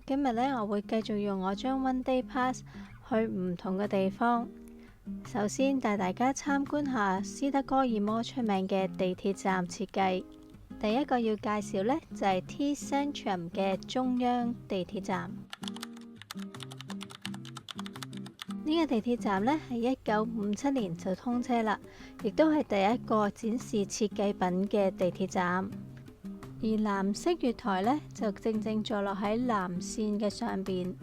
今日呢，我會繼續用我張 One Day Pass 去唔同嘅地方。首先帶大家參觀下斯德哥爾摩出名嘅地鐵站設計。第一個要介紹呢，就係 T-Centrum 嘅中央地鐵站。呢個地鐵站呢，係1957年就通車啦，亦都係第一個展示設計品嘅地鐵站。而藍色月台呢，就正正坐落喺藍線嘅上邊。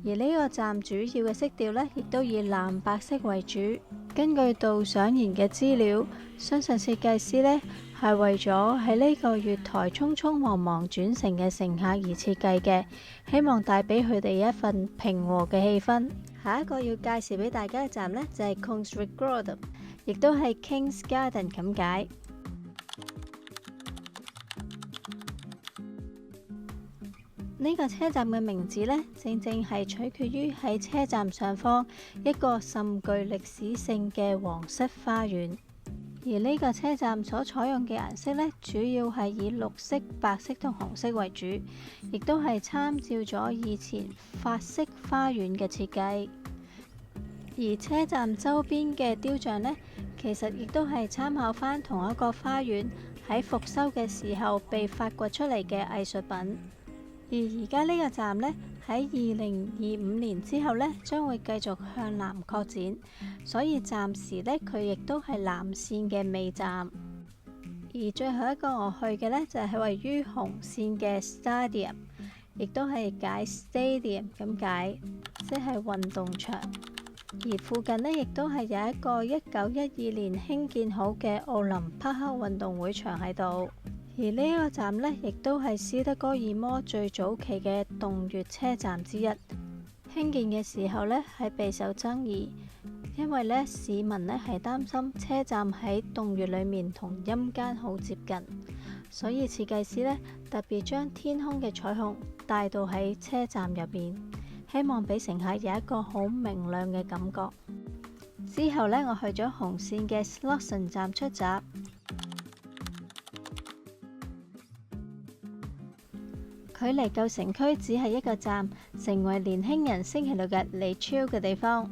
而呢個站主要嘅色調呢，亦都以藍白色為主。根據導賞員嘅資料，相信設計師呢係為咗喺呢個月台匆匆忙忙轉乘嘅乘客而設計嘅，希望帶俾佢哋一份平和嘅氣氛。下一個要介紹俾大家嘅站呢，就係 Kungsgården， 亦都係 King's Garden 咁解。呢個車站嘅名字呢，正正係取決於喺車站上方一個甚具歷史性嘅皇室花園。而呢個車站所採用嘅顏色呢，主要係以綠色、白色同紅色為主，亦都係參照咗以前法式花園嘅設計。而車站周邊嘅雕像呢，其實亦都係參考返同一個花園喺復修嘅時候被發掘出嚟嘅藝術品。而家呢個站呢，喺2025年之後呢，將會繼續向南擴展，所以暫時呢，佢亦都係藍線嘅尾站。而最後一個我去嘅呢，就係位於紅線嘅 Stadium， 亦都係解 Stadium 咁解，即係運動場。而附近呢，亦都係有一個1912年興建好嘅奧林匹克運動會場喺度。而呢個站呢，亦都係斯德哥爾摩最早期嘅洞穴車站之一。興建嘅時候呢，係備受爭議，因為呢市民呢係擔心車站喺洞穴裏面同陰間好接近，所以設計師呢特別將天空嘅彩虹帶到喺車站入面，希望俾乘客有一個好明亮嘅感覺。之後呢，我去咗紅線嘅 Slottsund 站出閘。距離舊城區只係一個站，成為年輕人星期六日嚟 chill 嘅地方。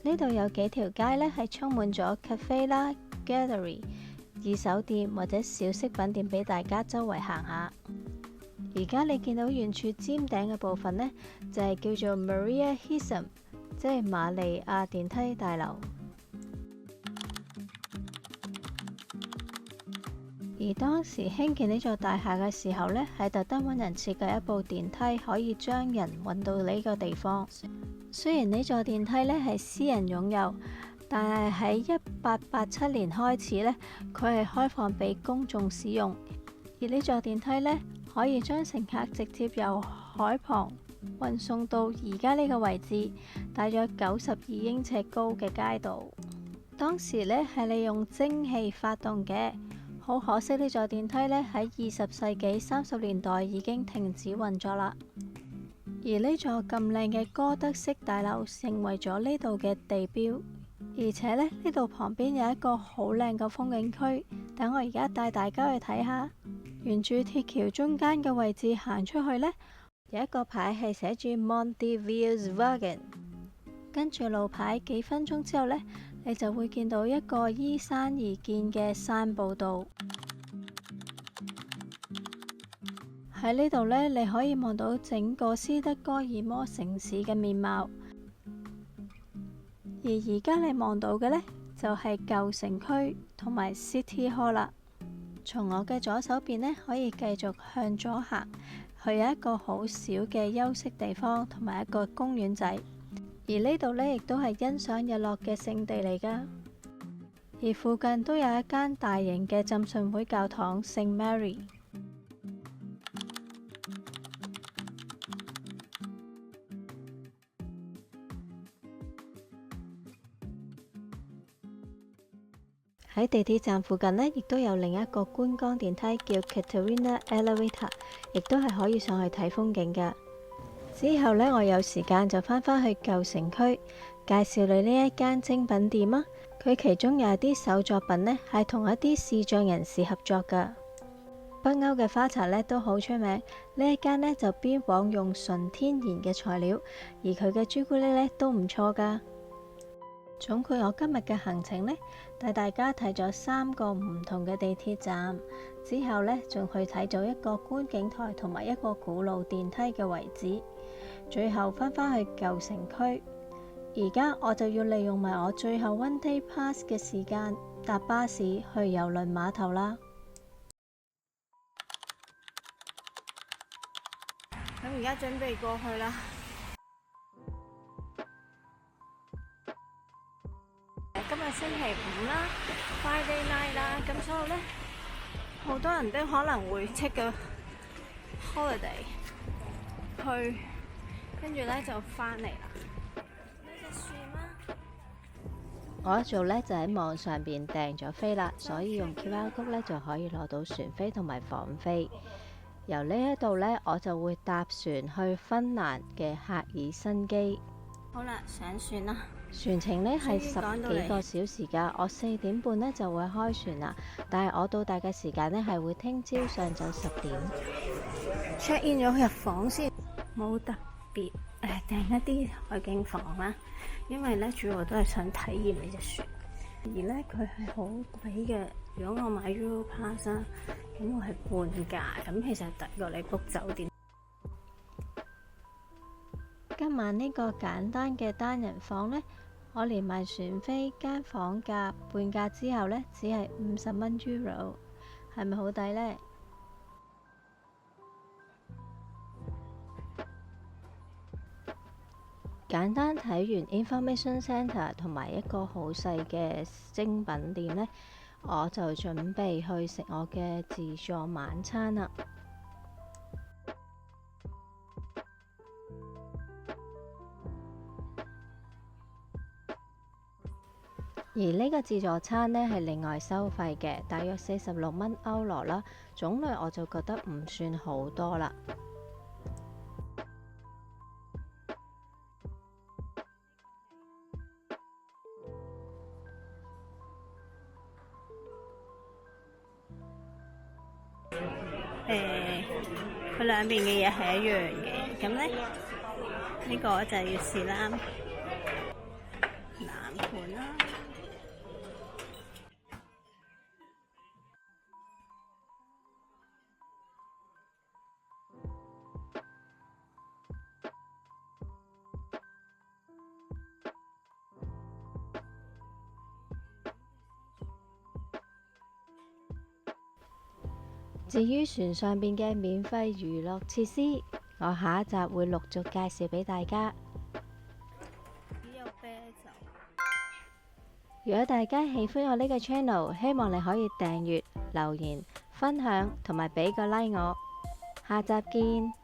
呢度有幾條街呢係充滿咗 cafe 啦、gallery、二手店或者小飾品店俾大家周圍行下。而家你見到遠處尖頂嘅部分呢，就係叫做 Maria Hisam， 即係瑪利亞電梯大樓。而當時興建呢座大廈嘅時候呢，係特登揾人設計一部電梯，可以將人運到呢個地方。雖然呢座電梯呢係私人擁有，但係喺1887年開始呢，佢係開放俾公眾使用。而呢座電梯呢，可以將乘客直接由海旁運送到而家呢個位置，大約92英尺高嘅街道。當時呢係利用蒸汽發動嘅。好可惜呢座電梯呢喺20世紀30年代已經停止運作啦。而呢座咁靚嘅哥德式大樓成為咗呢度嘅地標，而且呢度旁邊有一個好靚嘅風景區。等我而家帶大家去睇下。沿住鐵橋中間嘅位置行出去呢，有一個牌係寫住 Montevideo， 跟住路牌幾分鐘之後呢，你就會見到一個依山而建嘅散步道。喺呢度呢，你可以望到整個斯德哥爾摩城市嘅面貌。而家你望到嘅呢，就係舊城區同埋 City Hall 啦。從我嘅左手邊呢，可以繼續向左行，去有一個好小嘅休息地方同埋一個公園仔。而呢度呢，亦都係欣賞日落嘅聖地嚟㗎。而附近都有一間大型嘅浸信會教堂聖 Mary。喺地鐵站附近呢，亦都有另一個觀光電梯叫 Katarina Elevator， 亦都係可以上去睇風景㗎。之後呢，我有時間就返返去舊城區，介紹你呢一間精品店啊。佢其中有啲手作品呢，係同一啲視障人士合作㗎。北歐嘅花茶呢都好出名，呢一間呢就標榜用純天然嘅材料，而佢嘅朱古力呢都唔錯㗎。總括我今日嘅行程呢，帶大家睇咗3個唔同嘅地鐵站，之後呢仲去睇咗一個觀景台同埋一個古老電梯嘅遺址，最後返返去舊城區。而家我就要利用埋我最後 one day pass 嘅時間，搭巴士去郵輪碼頭啦。咁而家準備過去啦。今日星期5啦 ，Friday night 啦，咁所以呢，好多人都可能會 take 個 holiday 去，跟住呢就返嚟啦。呢隻船啦，我一早呢就喺網上邊訂咗飛啦，所以用 QR code 呢就可以攞到船飛同埋房飛。由呢一度呢，我就會搭船去芬蘭嘅赫爾辛基。好啦，上船啦。船程呢係10幾個小時㗎，我4點半呢就會開船啦。但係我到達嘅時間呢係會聽朝上晝10點。check in 咗入房先，冇特別訂一啲海景房啦，因為呢主要都係想體驗呢隻船。而呢佢係好貴嘅，如果我買 Euro Pass 啦，咁我係半價，咁其實抵過你 book 酒店。今晚呢個簡單嘅單人房呢，我連埋船飛間房價半價之後呢，只係50蚊 Euro， 係咪好抵呢？簡單睇完 Information Centre 同埋一個好細嘅精品店呢，我就準備去食我嘅自助晚餐啦。而呢個自助餐呢係另外收費嘅，大約46蚊歐羅啦，種類我就覺得唔算好多啦。佢兩邊嘅嘢係一樣嘅，咁呢個就要試啦，南盤啦。至於船上邊嘅免費娛樂設施，我下一集會陸續介紹俾大家。有啤酒。如果大家喜歡我呢個 channel， 希望你可以訂閱、留言、分享同埋俾個 like 我。下集見。